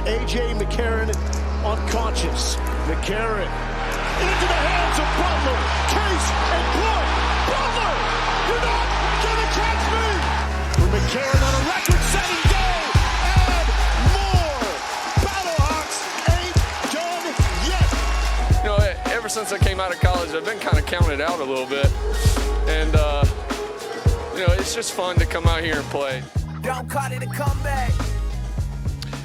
AJ McCarron unconscious. McCarron into the hands of Butler. Case and Blood. Butler, you're not gonna catch me. For McCarron on a record-setting day and more. Battlehawks ain't done yet. You know, ever since I came out of college, I've been kind of counted out a little bit, and you know, it's just fun to come out here and play. Don't call it a comeback.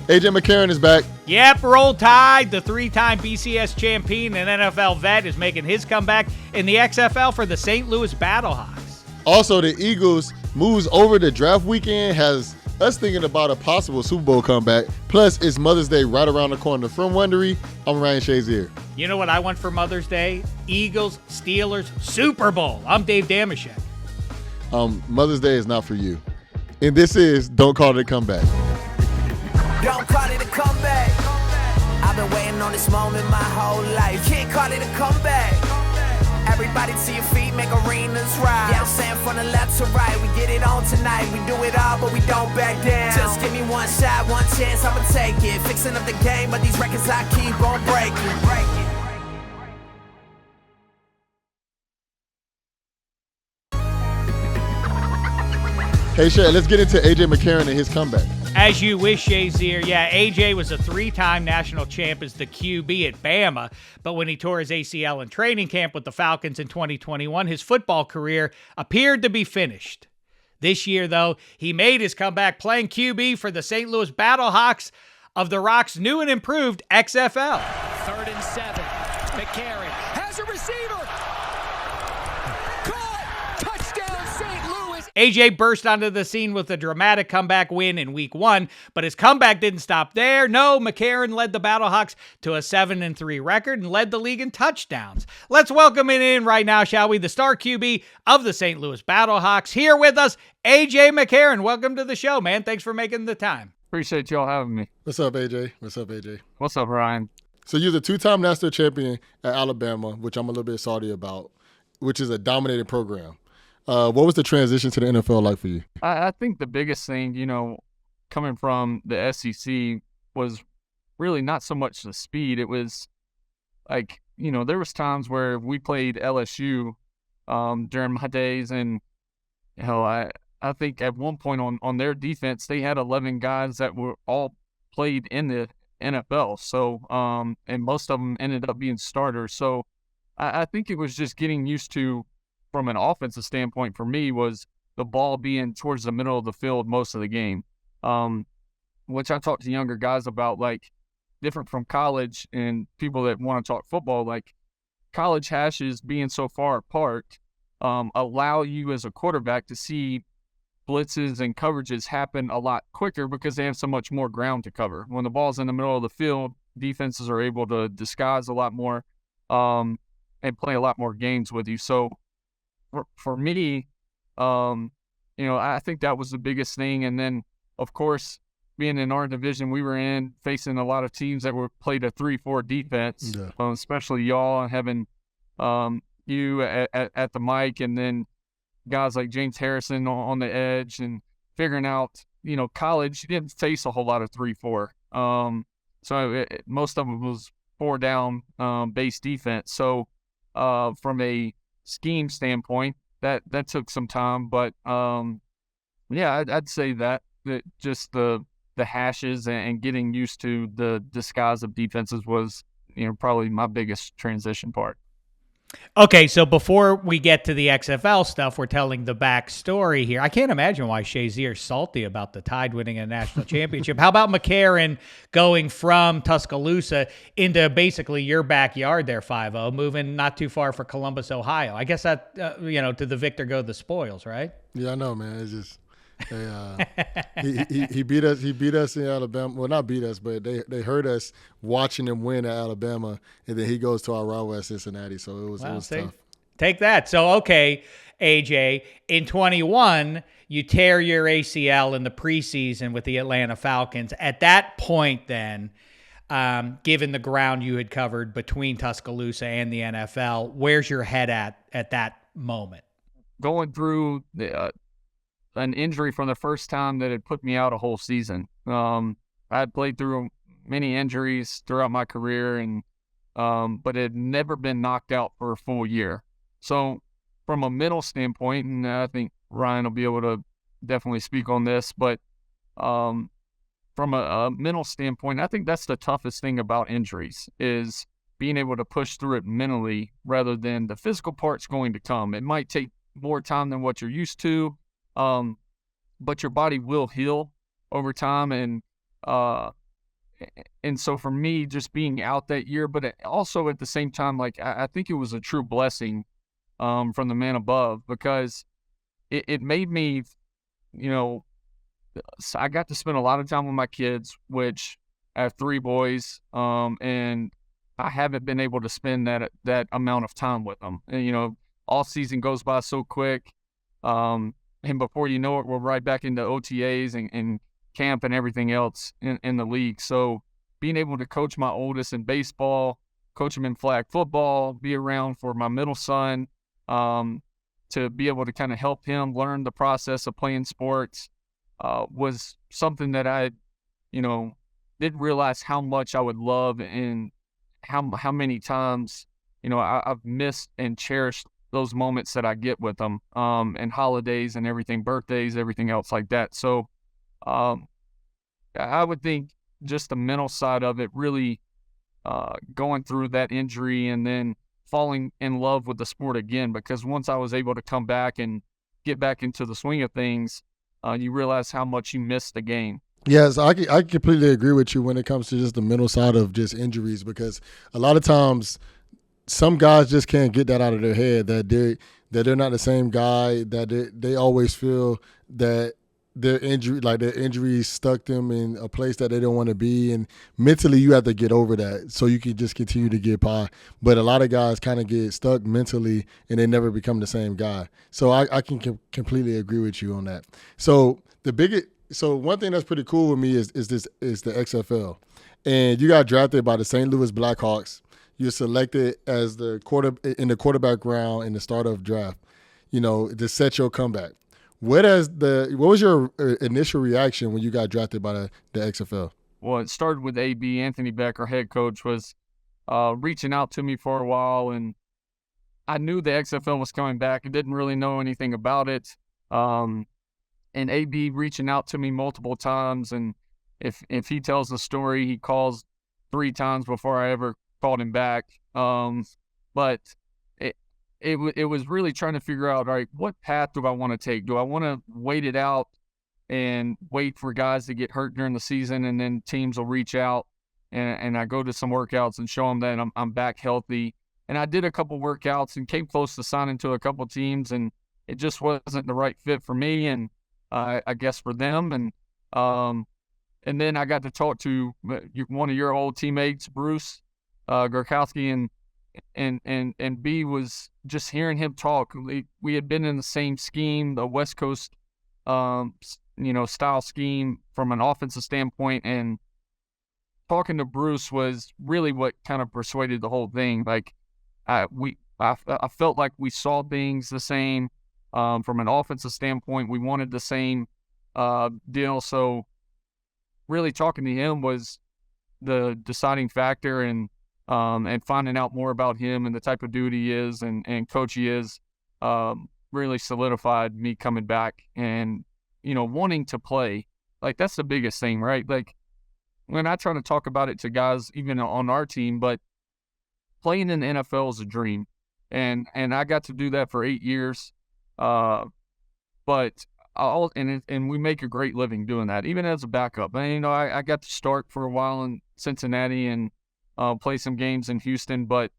AJ McCarron is back. Yep, roll tide. The three-time BCS champion and NFL vet is making his comeback in the XFL for the St. Louis Battlehawks. Also, the Eagles moves over to draft weekend has us thinking about a possible Super Bowl comeback. Plus, it's Mother's Day right around the corner. From Wondery, I'm Ryan Shazier. You know what I want for Mother's Day? Eagles, Steelers, Super Bowl. I'm Dave Damashek. Mother's Day is not for you. And this is Don't Call It a Comeback. Don't call it a comeback. I've been waiting on this moment my whole life. Can't call it a comeback. Everybody to your feet, make arenas rise. Yeah, I'm saying from the left to right, we get it on tonight. We do it all, but we don't back down. Just give me one shot, one chance, I'ma take it. Fixing up the game, but these records I keep on breaking. Hey, Shek, let's get into AJ McCarron and his comeback. As you wish, Shazier. Yeah, AJ was a three-time national champ as the QB at Bama, but when he tore his ACL in training camp with the Falcons in 2021, his football career appeared to be finished. This year, though, he made his comeback playing QB for the St. Louis Battlehawks of the Rock's new and improved XFL. 3rd and 7. McCarron has a receiver. AJ burst onto the scene with a dramatic comeback win in Week 1, but his comeback didn't stop there. No, McCarron led the Battlehawks to a 7-3 record and led the league in touchdowns. Let's welcome it in right now, shall we? The star QB of the St. Louis Battlehawks. Here with us, AJ McCarron. Welcome to the show, man. Thanks for making the time. Appreciate y'all having me. What's up, AJ? What's up, AJ? What's up, Ryan? So you're the two-time national champion at Alabama, which I'm a little bit salty about, which is a dominating program. What was the transition to the NFL like for you? I think the biggest thing, you know, coming from the SEC was really not so much the speed. It was like, you know, there was times where we played LSU during my days, and hell, I think at one point on their defense, they had 11 guys that were all played in the NFL. So, and most of them ended up being starters. So I think it was just getting used to, from an offensive standpoint for me, was the ball being towards the middle of the field most of the game, which I talk to younger guys about, like different from college and people that want to talk football, like college hashes being so far apart allow you as a quarterback to see blitzes and coverages happen a lot quicker because they have so much more ground to cover. When the ball's in the middle of the field, defenses are able to disguise a lot more and play a lot more games with you. So for me, you know, I think that was the biggest thing. And then, of course, being in our division we were in, facing a lot of teams that were played a 3-4 defense, especially y'all, and having you at the mic, and then guys like James Harrison on the edge, and figuring out, you know, college, you didn't face a whole lot of 3-4. So most of it was 4-down base defense. So from a scheme standpoint, that took some time, but yeah, I'd say that just the hashes and getting used to the disguise of defenses was, you know, probably my biggest transition part. Okay, so before we get to the XFL stuff, we're telling the backstory here. I can't imagine why Shazier's salty about the Tide winning a national championship. How about McCarron going from Tuscaloosa into basically your backyard there, 5-0, moving not too far for Columbus, Ohio? I guess that, you know, to the victor go the spoils, right? Yeah, I know, man. It's just he beat us. He beat us in Alabama. Well, not beat us, but they hurt us watching him win at Alabama, and then he goes to our rival at Cincinnati. So it was tough. Take that. So okay, AJ, in 21, you tear your ACL in the preseason with the Atlanta Falcons. At that point, then, given the ground you had covered between Tuscaloosa and the NFL, where's your head at that moment? Going through an injury from the first time that had put me out a whole season. I had played through, many injuries throughout my career, and but had never been knocked out for a full year. So from a mental standpoint, and I think Ryan will be able to definitely speak on this, but from a mental standpoint, I think that's the toughest thing about injuries is being able to push through it mentally rather than the physical part's going to come. It might take more time than what you're used to, but your body will heal over time. And so for me, just being out that year, but also at the same time, like I think it was a true blessing from the man above, because it made me, so I got to spend a lot of time with my kids, which I have 3 boys, and I haven't been able to spend that amount of time with them. And, all season goes by so quick, and before you know it, we're right back into OTAs and camp and everything else in the league. So being able to coach my oldest in baseball, coach him in flag football, be around for my middle son, to be able to kind of help him learn the process of playing sports, was something that I, didn't realize how much I would love, and how many times, I've missed and cherished those moments that I get with them, and holidays and everything, birthdays, everything else like that. So, I would think just the mental side of it, really going through that injury and then falling in love with the sport again, because once I was able to come back and get back into the swing of things, you realize how much you missed the game. Yes, I completely agree with you when it comes to just the mental side of just injuries, because a lot of times some guys just can't get that out of their head that they're not the same guy, that they always feel that their injury stuck them in a place that they don't want to be, and mentally you have to get over that so you can just continue to get by. But a lot of guys kind of get stuck mentally and they never become the same guy. So I can completely agree with you on that. So one thing that's pretty cool with me is the XFL, and you got drafted by the St. Louis Blackhawks. You're selected as in the quarterback round in the start of draft, to set your comeback. What was your initial reaction when you got drafted by the XFL? Well, it started with AB. Anthony Beck, our head coach, was reaching out to me for a while, and I knew the XFL was coming back. I didn't really know anything about it. And AB reaching out to me multiple times, and if he tells the story, he calls 3 times before I ever called him back. But it was really trying to figure out, all right, what path do I want to take? Do I want to wait it out and wait for guys to get hurt during the season, and then teams will reach out and I go to some workouts and show them that I'm back healthy? And I did a couple workouts and came close to signing to a couple teams, and it just wasn't the right fit for me, and I guess for them. And then I got to talk to one of your old teammates, Bruce Gorkowski, and B was just hearing him talk. We had been in the same scheme, the West Coast, style scheme from an offensive standpoint, and talking to Bruce was really what kind of persuaded the whole thing. Like I felt like we saw things the same from an offensive standpoint. We wanted the same deal. So really talking to him was the deciding factor, and finding out more about him and the type of dude he is and coach he is, really solidified me coming back and, wanting to play. Like, that's the biggest thing, right? Like, when I try to talk about it to guys, even on our team, but playing in the NFL is a dream. And I got to do that for 8 years. But we make a great living doing that, even as a backup. And, I got to start for a while in Cincinnati and play some games in Houston, but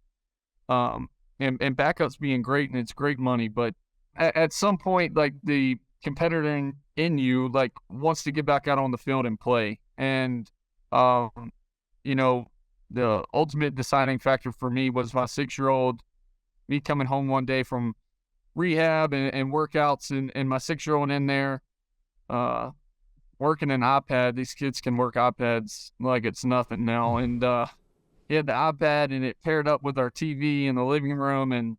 and backups being great, and it's great money. But at some point, like, the competitor in you, like, wants to get back out on the field and play. And the ultimate deciding factor for me was my 6-year-old, me coming home one day from rehab and workouts, and my 6-year-old in there working an iPad. These kids can work iPads like it's nothing now. And he had the iPad, and it paired up with our TV in the living room, and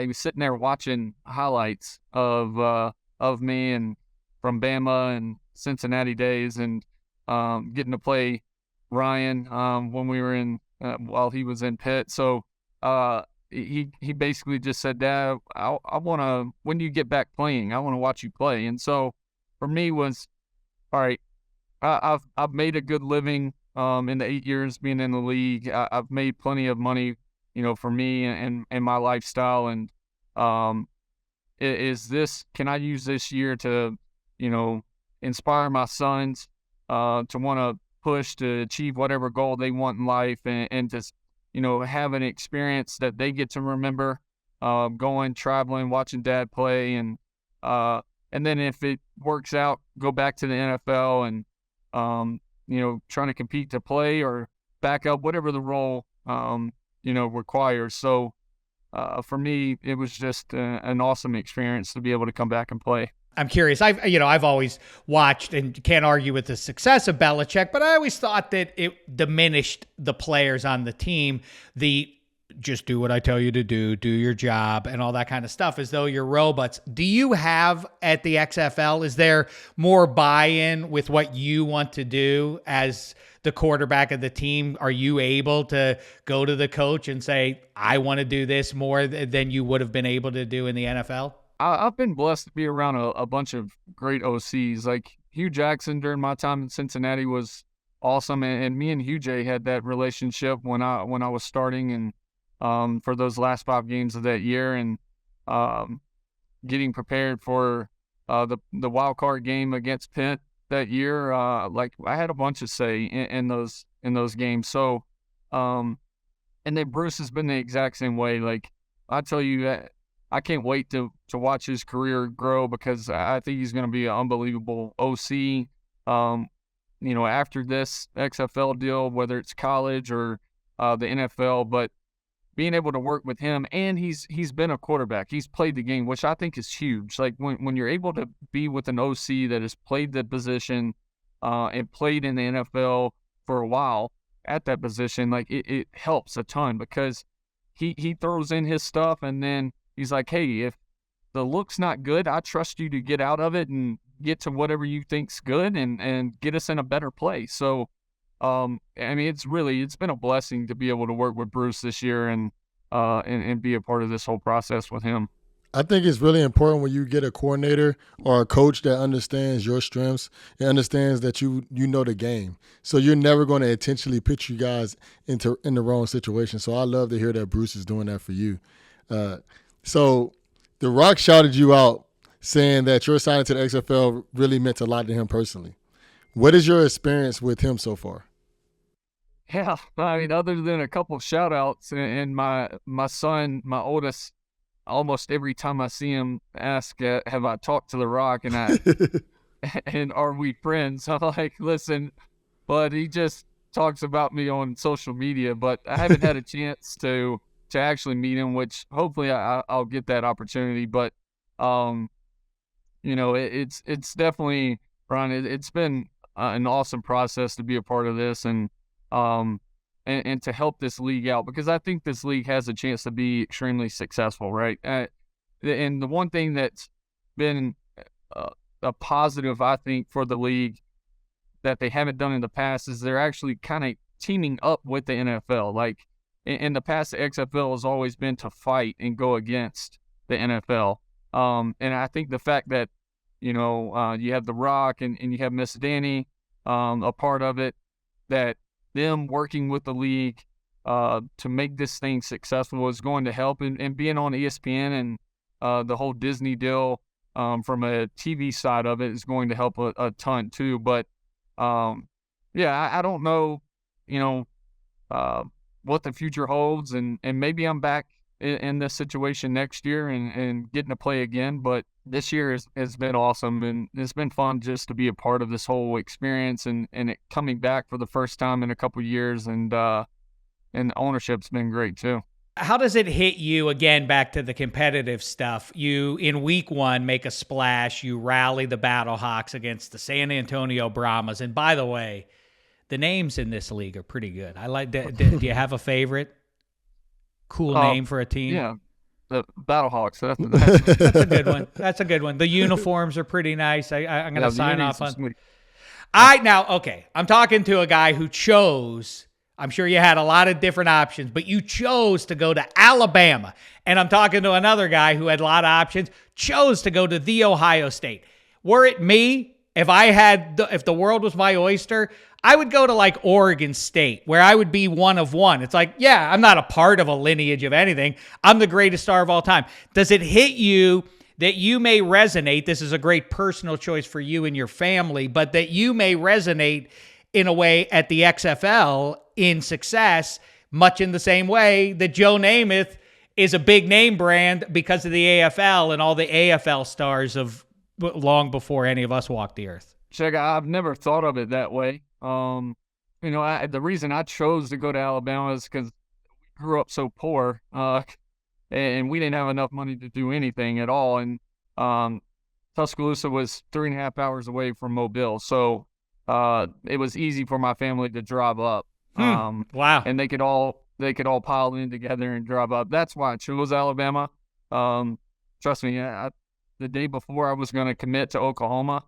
he was sitting there watching highlights of me and from Bama and Cincinnati days, and getting to play Ryan when we were in while he was in Pitt. So he basically just said, Dad, I want to, when you get back playing, I want to watch you play. And so for me was, all right, I've made a good living in the 8 years being in the league. I've made plenty of money, for me and my lifestyle. And can I use this year to, inspire my sons to want to push to achieve whatever goal they want in life, and just, have an experience that they get to remember, going, traveling, watching Dad play, and then if it works out, go back to the NFL and, trying to compete to play or back up, whatever the role, requires. So for me, it was just an awesome experience to be able to come back and play. I'm curious. I've always watched and can't argue with the success of Belichick, but I always thought that it diminished the players on the team. Just do what I tell you to do your job, and all that kind of stuff, as though you're robots. Do you have at the XFL, is there more buy-in with what you want to do as the quarterback of the team? Are you able to go to the coach and say, I want to do this more than you would have been able to do in the NFL? I've been blessed to be around a bunch of great OCs. Like Hugh Jackson during my time in Cincinnati was awesome, and me and Hugh J had that relationship when I was starting, and for those last 5 games of that year, and getting prepared for the wild card game against Pitt that year. Like I had a bunch of say in those games. So, and then Bruce has been the exact same way. Like I tell you, I can't wait to watch his career grow, because I think he's going to be an unbelievable OC. After this XFL deal, whether it's college or the NFL, but being able to work with him, and he's been a quarterback. He's played the game, which I think is huge. Like when you're able to be with an OC that has played the position and played in the NFL for a while at that position, like it helps a ton, because he throws in his stuff, and then he's like, hey, if the look's not good, I trust you to get out of it and get to whatever you think's good and get us in a better place. So, it's been a blessing to be able to work with Bruce this year and be a part of this whole process with him. I think it's really important when you get a coordinator or a coach that understands your strengths and understands that you know the game. So you're never going to intentionally put you guys in the wrong situation. So I love to hear that Bruce is doing that for you. So The Rock shouted you out saying that your signing to the XFL really meant a lot to him personally. What is your experience with him so far? Yeah, other than a couple of shout outs, and my son, my oldest, almost every time I see him ask, have I talked to The Rock, and are we friends? I'm like, listen, but he just talks about me on social media, but I haven't had a chance to actually meet him, which hopefully I'll get that opportunity. But, it's definitely, Brian, it's been an awesome process to be a part of this, and to help this league out, because I think this league has a chance to be extremely successful, right? And the one thing that's been a positive, I think, for the league that they haven't done in the past is they're actually kind of teaming up with the NFL. Like in the past, the XFL has always been to fight and go against the NFL. And I think the fact that, you have The Rock and you have Miss Danny a part of it, that them working with the league to make this thing successful is going to help. And being on ESPN and the whole Disney deal from a TV side of it is going to help a ton too. But I don't know, what the future holds, and maybe I'm back in this situation next year and getting to play again. But this year has been awesome, and it's been fun just to be a part of this whole experience and it coming back for the first time in a couple of years, and ownership's been great too. How does it hit you, again, back to the competitive stuff? You, in week 1, make a splash. You rally the Battlehawks against the San Antonio Brahmas. And by the way, the names in this league are pretty good. I like. Do you have a favorite? Cool name for a team? Yeah, the Battlehawks. That's a good one. That's a good one. The uniforms are pretty nice. I'm going to sign off on. I'm talking to a guy who chose, I'm sure you had a lot of different options, but you chose to go to Alabama. And I'm talking to another guy who had a lot of options, chose to go to The Ohio State. Were it me, if the world was my oyster, I would go to like Oregon State, where I would be one of one. It's like, yeah, I'm not a part of a lineage of anything. I'm the greatest star of all time. Does it hit you that you may resonate? This is a great personal choice for you and your family, but that you may resonate in a way at the XFL in success, much in the same way that Joe Namath is a big name brand because of the AFL and all the AFL stars of long before any of us walked the earth. Shek, I've never thought of it that way. The reason I chose to go to Alabama is because we grew up so poor, and we didn't have enough money to do anything at all. And Tuscaloosa was 3.5 hours away from Mobile, so it was easy for my family to drive up. Wow! And they could all pile in together and drive up. That's why I chose Alabama. Trust me, the day before I was going to commit to Oklahoma,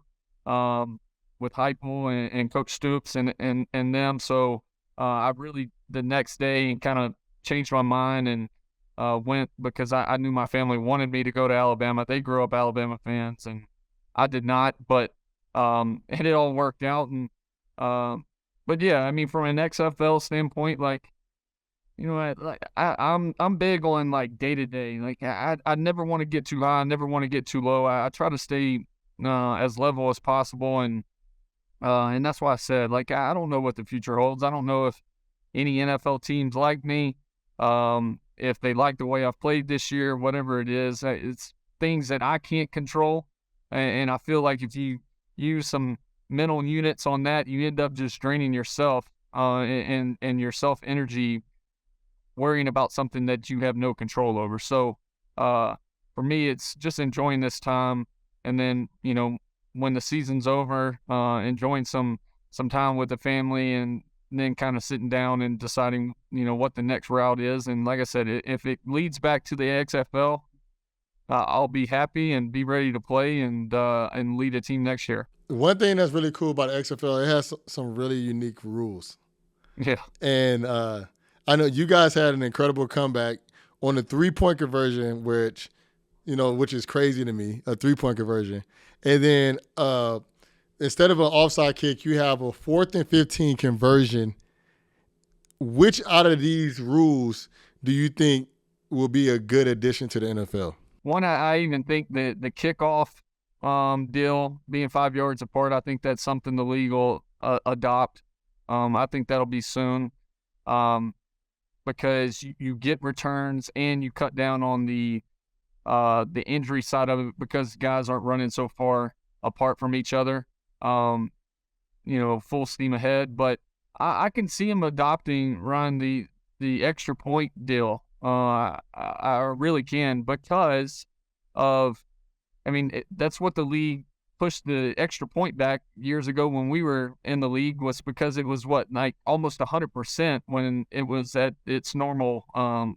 with Heupel and Coach Stoops and them. So I really the next day kind of changed my mind and went because I knew my family wanted me to go to Alabama. They grew up Alabama fans, and I did not. But and it all worked out. And but yeah, I mean, from an XFL standpoint, like, you know, I'm big on like day to day. Like I never want to get too high, I never want to get too low. I try to stay as level as possible, and that's why I said, like, I don't know what the future holds. I don't know if any NFL teams like me, if they like the way I've played this year, whatever it is. It's things that I can't control, and I feel like if you use some mental units on that, you end up just draining yourself and your self energy, worrying about something that you have no control over. So for me, it's just enjoying this time, and then, you know, when the season's over, enjoying some time with the family, and then kind of sitting down and deciding, you know, what the next route is. And like I said, if it leads back to the XFL, I'll be happy and be ready to play and lead a team next year. One thing that's really cool about the XFL, it has some really unique rules. Yeah. And I know you guys had an incredible comeback on the 3-point conversion, which is crazy to me, a 3-point conversion. And then instead of an offside kick, you have a 4th and 15 conversion. Which out of these rules do you think will be a good addition to the NFL? One, I even think that the kickoff deal being 5 yards apart, I think that's something the league will adopt. I think that'll be soon, because you get returns and you cut down on the injury side of it, because guys aren't running so far apart from each other, full steam ahead. But I can see him run the extra point deal. I really can, because of, that's what the league pushed the extra point back years ago when we were in the league, was because it was almost 100% when it was at its normal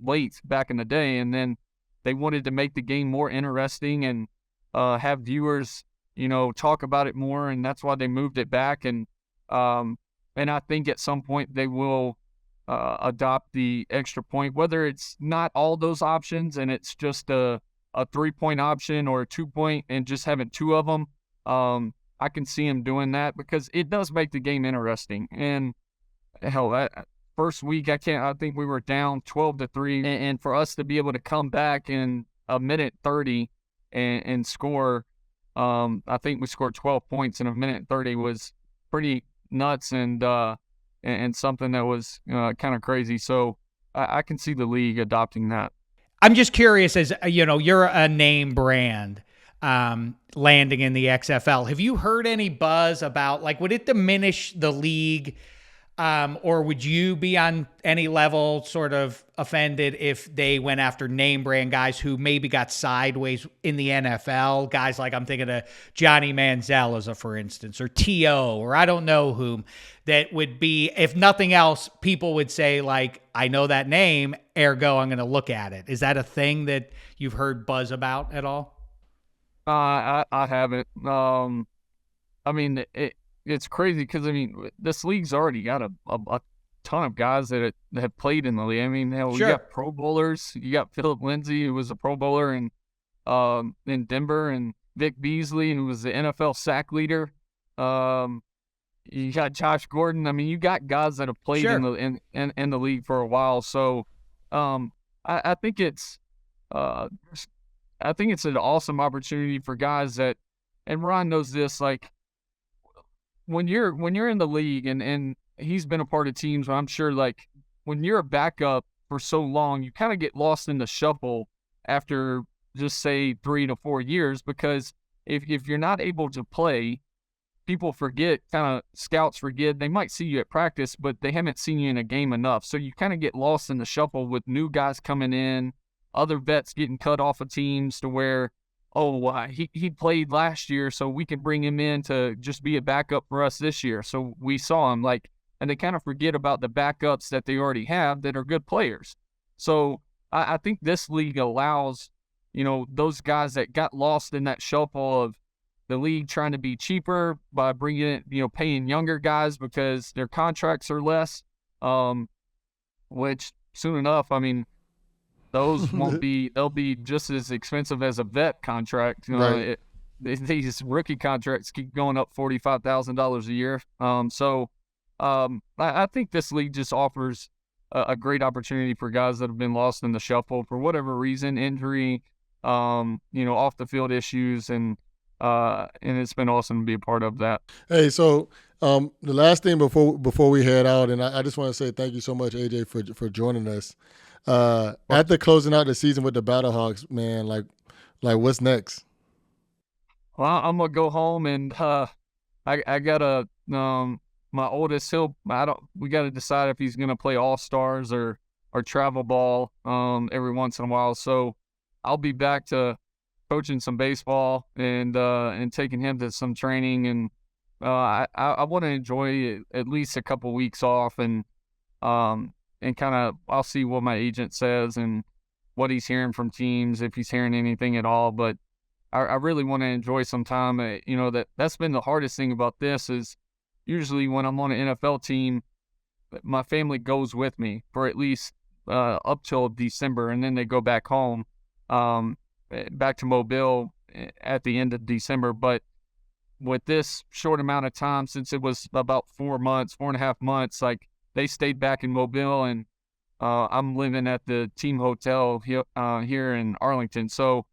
late back in the day. And then they wanted to make the game more interesting and have viewers, talk about it more, and that's why they moved it back. And I think at some point they will adopt the extra point, whether it's not all those options and it's just a 3-point option or a 2-point and just having 2 of them. I can see him doing that, because it does make the game interesting. And hell, that first week, I think we were down 12-3, and for us to be able to come back in a minute 30 and score, I think we scored 12 points in a minute 30 was pretty nuts, and something that was kind of crazy. So I can see the league adopting that. I'm just curious, as you're a name brand landing in the XFL. Have you heard any buzz about, would it diminish the league, or would you be on any level sort of offended if they went after name brand guys who maybe got sideways in the NFL? Guys like, I'm thinking of Johnny Manziel, for instance, or T.O., or I don't know whom, that would be, if nothing else, people would say, I know that name, ergo I'm going to look at it. Is that a thing that you've heard buzz about at all? I haven't. it's crazy because, I mean, this league's already got a ton of guys that have played in the league. I mean, hell, Sure. you got Pro Bowlers. You got Philip Lindsay, who was a Pro Bowler in Denver, and Vic Beasley, who was the NFL sack leader. You got Josh Gordon. I mean, you got guys that have played Sure. in the league for a while. So, I think it's an awesome opportunity for guys that, and Ron knows this, like when you're in the league and he's been a part of teams, I'm sure, like when you're a backup for so long, you kind of get lost in the shuffle after just say 3 to 4 years, because if you're not able to play, people forget, scouts forget. They might see you at practice, but they haven't seen you in a game enough. So you kind of get lost in the shuffle with new guys coming in, other vets getting cut off of teams to where, he played last year, so we can bring him in to just be a backup for us this year. So we saw him, and they kind of forget about the backups that they already have that are good players. So I think this league allows, those guys that got lost in that shuffle of the league trying to be cheaper by bringing in, paying younger guys because their contracts are less, which soon enough, I mean, those they'll be just as expensive as a vet contract. Right. These rookie contracts keep going up $45,000 a year. I think this league just offers a great opportunity for guys that have been lost in the shuffle for whatever reason, injury, off the field issues, and it's been awesome to be a part of that. Hey, so the last thing before we head out, and I just want to say thank you so much, AJ, for joining us. After closing out the season with the Battlehawks, man, like what's next? Well, I'm gonna go home and I gotta my oldest, we gotta decide if he's gonna play All-Stars or travel ball every once in a while. So I'll be back to coaching some baseball and taking him to some training, and I want to enjoy at least a couple weeks off and kind of, I'll see what my agent says and what he's hearing from teams, if he's hearing anything at all. But I really want to enjoy some time. That's been the hardest thing about this is usually when I'm on an NFL team, my family goes with me for at least up till December, and then they go back home, back to Mobile at the end of December. But with this short amount of time, since it was about 4.5 months, like they stayed back in Mobile, and I'm living at the team hotel here in Arlington. So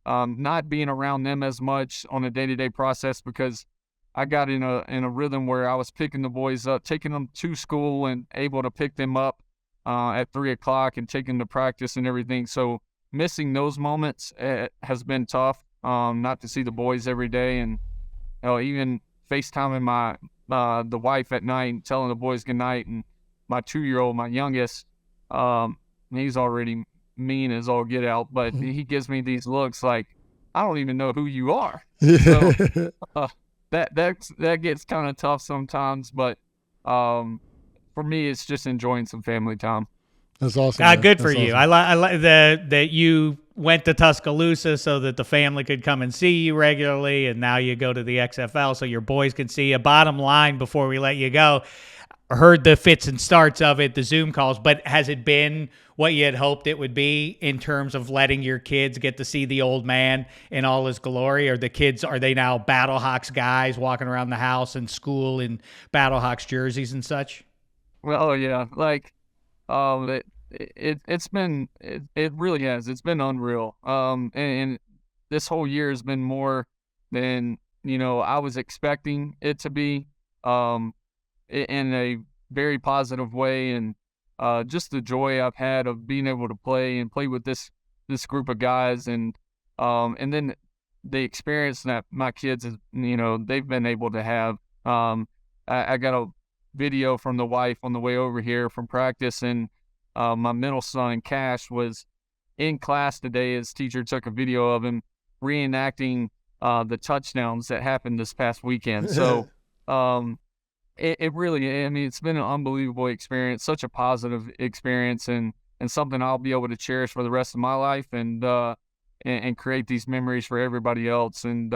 not being around them as much on a day-to-day process, because I got in a rhythm where I was picking the boys up, taking them to school, and able to pick them up at 3:00 and taking them to practice and everything. So missing those moments has been tough. Not to see the boys every day, and even FaceTiming the wife at night and telling the boys good night. And my 2-year-old, my youngest, he's already mean as all get out, but he gives me these looks like, I don't even know who you are. So that gets kind of tough sometimes, but for me, it's just enjoying some family time. That's awesome. Good for That's you. awesome. I like that you went to Tuscaloosa so that the family could come and see you regularly, and now you go to the XFL so your boys can see you. Bottom line, before we let you go, I heard the fits and starts of it, the Zoom calls, but has it been what you had hoped it would be in terms of letting your kids get to see the old man in all his glory? Or are they now Battlehawks guys walking around the house and school in Battlehawks jerseys and such? Well, yeah, it really has. It's been unreal. And this whole year has been more than, I was expecting it to be, in a very positive way. And just the joy I've had of being able to play with this group of guys, and then the experience that my kids, they've been able to have. I got a video from the wife on the way over here from practice, and my middle son, Cash, was in class today. His teacher took a video of him reenacting the touchdowns that happened this past weekend. So it really, I mean, it's been an unbelievable experience, such a positive experience, and something I'll be able to cherish for the rest of my life, and create these memories for everybody else. And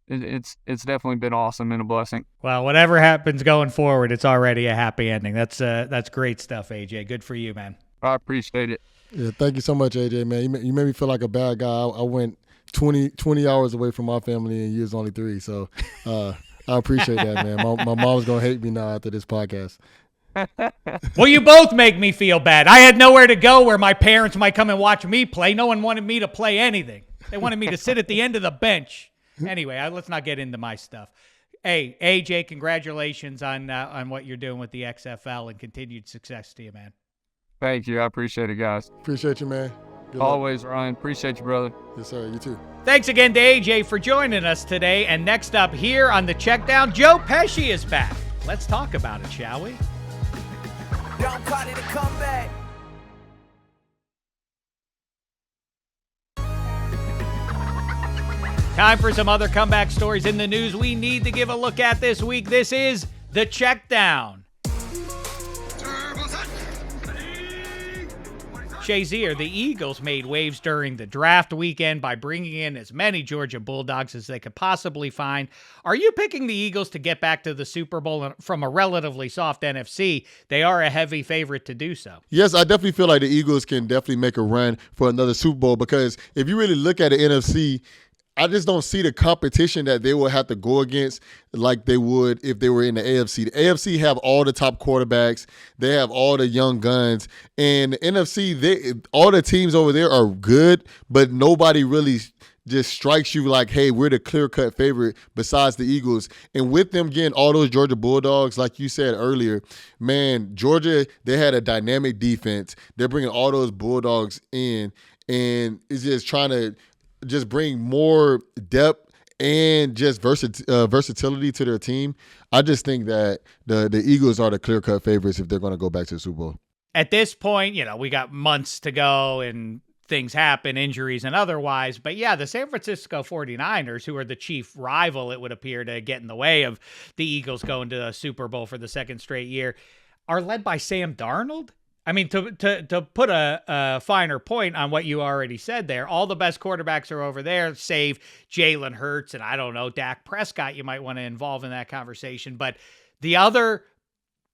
it's definitely been awesome and a blessing. Well, whatever happens going forward, it's already a happy ending. That's great stuff, AJ. Good for you, man. I appreciate it. Yeah, thank you so much, AJ, man. You made me feel like a bad guy. I went 20 hours away from my family and you was only 3. So I appreciate that, man. My mom's going to hate me now after this podcast. Well, you both make me feel bad. I had nowhere to go where my parents might come and watch me play. No one wanted me to play anything. They wanted me to sit at the end of the bench. Anyway, let's not get into my stuff. Hey, AJ, congratulations on what you're doing with the XFL and continued success to you, man. Thank you. I appreciate it, guys. Appreciate you, man. Good luck. Always, Ryan. Appreciate you, brother. Yes, sir. You too. Thanks again to AJ for joining us today. And next up here on the Checkdown, Joe Pesci is back. Let's talk about it, shall we? Don't call it a comeback. Time for some other comeback stories in the news we need to give a look at this week. This is the Checkdown. Shazier, the Eagles made waves during the draft weekend by bringing in as many Georgia Bulldogs as they could possibly find. Are you picking the Eagles to get back to the Super Bowl from a relatively soft NFC? They are a heavy favorite to do so. Yes, I definitely feel like the Eagles can definitely make a run for another Super Bowl because if you really look at the NFC, I just don't see the competition that they will have to go against like they would if they were in the AFC. The AFC have all the top quarterbacks. They have all the young guns. And the NFC, all the teams over there are good, but nobody really just strikes you like, hey, we're the clear-cut favorite besides the Eagles. And with them getting all those Georgia Bulldogs, like you said earlier, man, Georgia, they had a dynamic defense. They're bringing all those Bulldogs in, and it's just trying to just bring more depth and just versatility to their team. I just think that the Eagles are the clear-cut favorites if they're going to go back to the Super Bowl. At this point, we got months to go and things happen, injuries and otherwise. But yeah, the San Francisco 49ers, who are the chief rival, it would appear, to get in the way of the Eagles going to the Super Bowl for the second straight year, are led by Sam Darnold. I mean, to put a finer point on what you already said there, all the best quarterbacks are over there, save Jalen Hurts and, I don't know, Dak Prescott you might want to involve in that conversation. But the other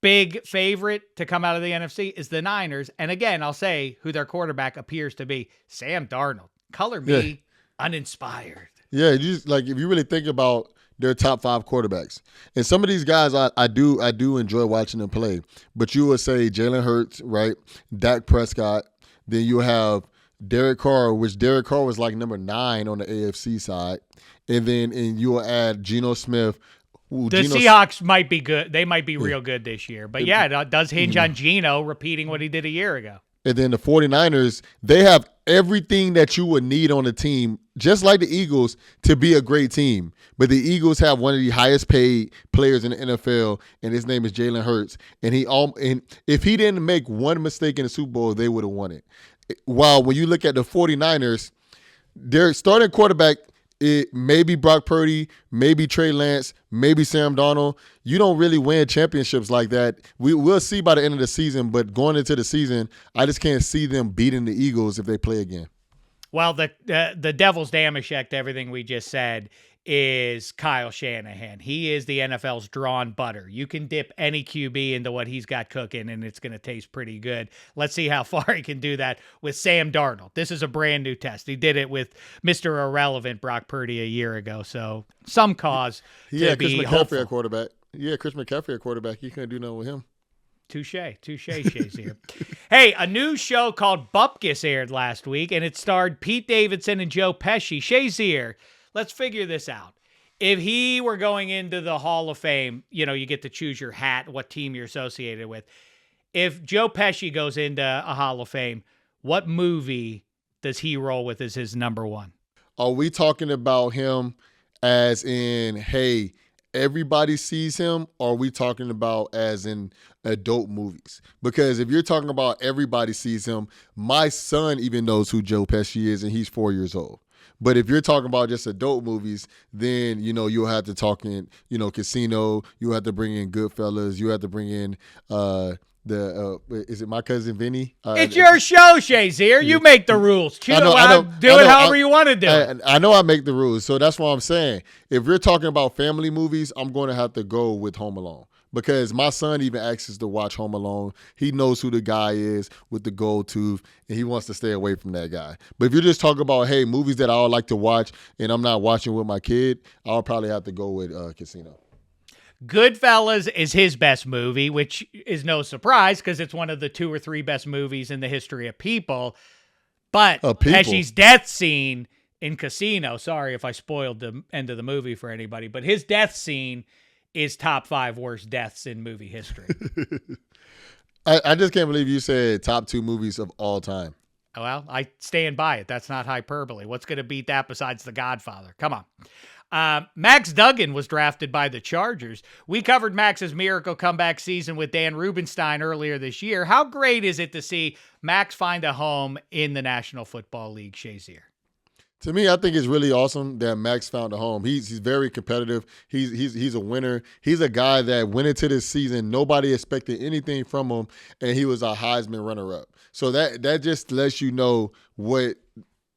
big favorite to come out of the NFC is the Niners. And again, I'll say who their quarterback appears to be, Sam Darnold. Color me uninspired. Yeah, if you really think about their top 5 quarterbacks. And some of these guys I do enjoy watching them play. But you would say Jalen Hurts, right? Dak Prescott. Then you have Derek Carr, which Derek Carr was like number 9 on the AFC side. And you will add Geno Smith. Seahawks might be good. They might be real good this year. But yeah, it does hinge on Geno repeating what he did a year ago. And then the 49ers, they have everything that you would need on a team, just like the Eagles, to be a great team. But the Eagles have one of the highest paid players in the NFL, and his name is Jalen Hurts. And if he didn't make one mistake in the Super Bowl, they would have won it. While when you look at the 49ers, their starting quarterback, it may be Brock Purdy, maybe Trey Lance, maybe Sam Darnold. You don't really win championships like that. We'll see by the end of the season, but going into the season, I just can't see them beating the Eagles if they play again. Well, the devil's damashek to everything we just said is Kyle Shanahan. He is the NFL's drawn butter. You can dip any QB into what he's got cooking, and it's going to taste pretty good. Let's see how far he can do that with Sam Darnold. This is a brand new test. He did it with Mr. Irrelevant Brock Purdy a year ago, so some cause to be hopeful. Chris McCaffrey at quarterback. Yeah, Chris McCaffrey at quarterback. You couldn't do nothing with him. Touche, Shazier. Hey, a new show called Bupkis aired last week, and it starred Pete Davidson and Joe Pesci. Shazier, let's figure this out. If he were going into the Hall of Fame, you get to choose your hat, what team you're associated with. If Joe Pesci goes into a Hall of Fame, what movie does he roll with as his number one? Are we talking about him as in, hey, everybody sees him, or are we talking about as in adult movies? Because if you're talking about everybody sees him, my son even knows who Joe Pesci is, and he's 4 years old. But if you're talking about just adult movies, then, you'll have to talk in, Casino. You'll have to bring in Goodfellas. You have to bring in is it My Cousin Vinny? It's your show, Shazier. You make the rules. Do it however you want to do it. I know I make the rules, so that's what I'm saying. If you're talking about family movies, I'm going to have to go with Home Alone. Because my son even asks us to watch Home Alone. He knows who the guy is with the gold tooth, and he wants to stay away from that guy. But if you're just talking about, hey, movies that I would like to watch and I'm not watching with my kid, I'll probably have to go with Casino. Goodfellas is his best movie, which is no surprise because it's one of the 2 or 3 best movies in the history of people. But Pesci's death scene in Casino, sorry if I spoiled the end of the movie for anybody, but his death scene is top 5 worst deaths in movie history. I just can't believe you said top 2 movies of all time. Well, I stand by it. That's not hyperbole. What's going to beat that besides The Godfather? Come on. Max Duggan was drafted by the Chargers. We covered Max's miracle comeback season with Dan Rubenstein earlier this year. How great is it to see Max find a home in the National Football League, Shazier? To me, I think it's really awesome that Max found a home. He's very competitive. He's a winner. He's a guy that went into this season, nobody expected anything from him, and he was a Heisman runner-up. So that just lets you know what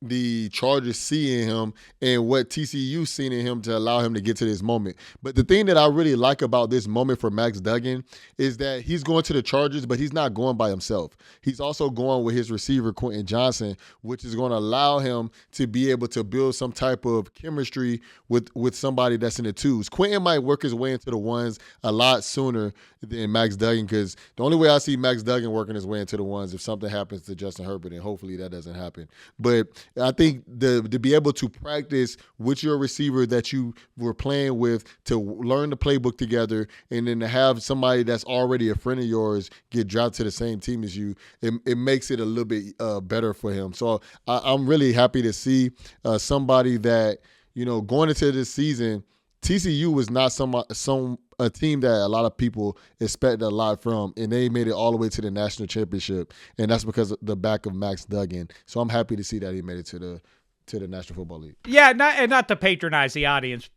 the Chargers see in him and what TCU seen in him to allow him to get to this moment. But the thing that I really like about this moment for Max Duggan is that he's going to the Chargers, but he's not going by himself. He's also going with his receiver, Quentin Johnson, which is going to allow him to be able to build some type of chemistry with somebody that's in the twos. Quentin might work his way into the ones a lot sooner than Max Duggan, because the only way I see Max Duggan working his way into the ones if something happens to Justin Herbert, and hopefully that doesn't happen. But I think to be able to practice with your receiver that you were playing with, to learn the playbook together, and then to have somebody that's already a friend of yours get drafted to the same team as you, it makes it a little bit better for him. So I'm really happy to see somebody that, going into this season, TCU was not a team that a lot of people expect a lot from, and they made it all the way to the national championship, and that's because of the back of Max Duggan. So I'm happy to see that he made it to the National Football League. Yeah, not to patronize the audience.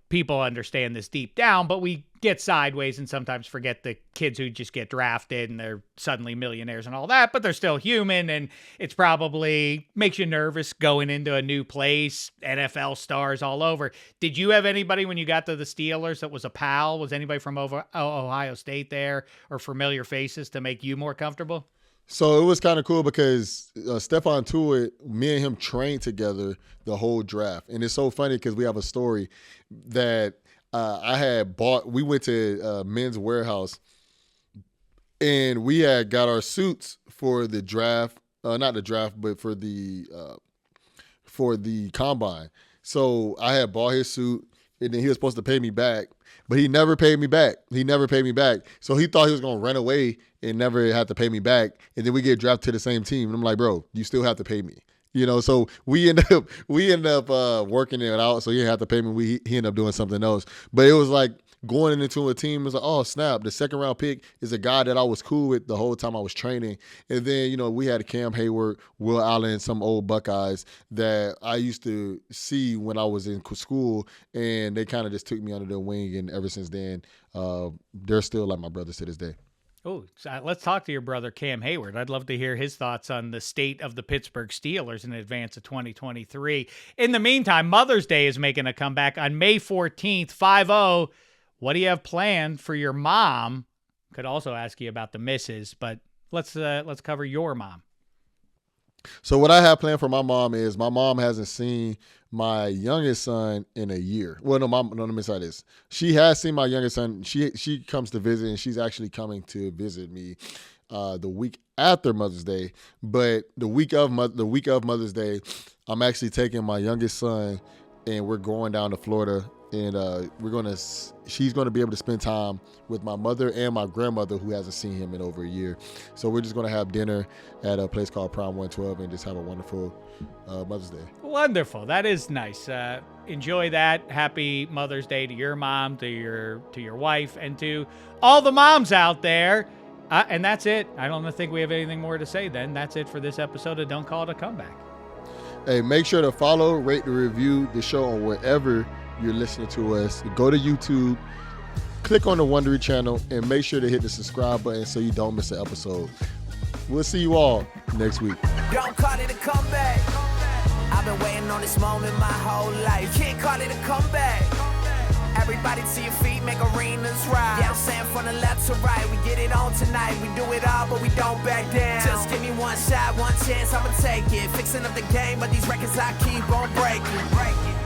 People understand this deep down, but we get sideways and sometimes forget the kids who just get drafted and they're suddenly millionaires and all that, but they're still human, and it's probably makes you nervous going into a new place, NFL stars all over. Did you have anybody when you got to the Steelers that was a pal? Was anybody from Ohio State there, or familiar faces to make you more comfortable? So it was kind of cool because Stephon Tuitt, me and him trained together the whole draft. And it's so funny because we have a story that I had bought. We went to Men's Warehouse, and we had got our suits for the draft. Not the draft, but for the combine. So I had bought his suit, and then he was supposed to pay me back. But he never paid me back. So he thought he was going to run away and never had to pay me back. And then we get drafted to the same team. And I'm like, bro, you still have to pay me. So we end up working it out. So he didn't have to pay me. He ended up doing something else. But it was like going into a team, it was like, oh, snap. The second round pick is a guy that I was cool with the whole time I was training. And then, we had Cam Hayward, Will Allen, some old Buckeyes that I used to see when I was in school. And they kind of just took me under their wing. And ever since then, they're still like my brothers to this day. Oh, so let's talk to your brother, Cam Hayward. I'd love to hear his thoughts on the state of the Pittsburgh Steelers in advance of 2023. In the meantime, Mother's Day is making a comeback on May 14th, 5-0. What do you have planned for your mom? Could also ask you about the missus, but let's cover your mom. So what I have planned for my mom is my mom hasn't seen my youngest son in a year. Well, let me say this. She has seen my youngest son. She comes to visit, and she's actually coming to visit me the week after Mother's Day. But the week of Mother's Day, I'm actually taking my youngest son, and we're going down to Florida. And she's going to be able to spend time with my mother and my grandmother, who hasn't seen him in over a year. So we're just going to have dinner at a place called Prime 112 and just have a wonderful Mother's Day. Wonderful. That is nice. Enjoy that. Happy Mother's Day to your mom, to your wife, and to all the moms out there. And that's it. I don't think we have anything more to say then. That's it for this episode of Don't Call It a Comeback. Hey, make sure to follow, rate, and review the show on wherever you're listening to us. Go to YouTube, click on the Wondery channel, and make sure to hit the subscribe button so you don't miss an episode. We'll see you all next week. Don't call it a comeback. I've been waiting on this moment my whole life. Can't call it a comeback. Everybody to your feet, make arenas rise. Yeah, I'm saying from the left to right, we get it on tonight. We do it all, but we don't back down. Just give me one shot, one chance, I'ma take it. Fixing up the game, but these records I keep on breaking.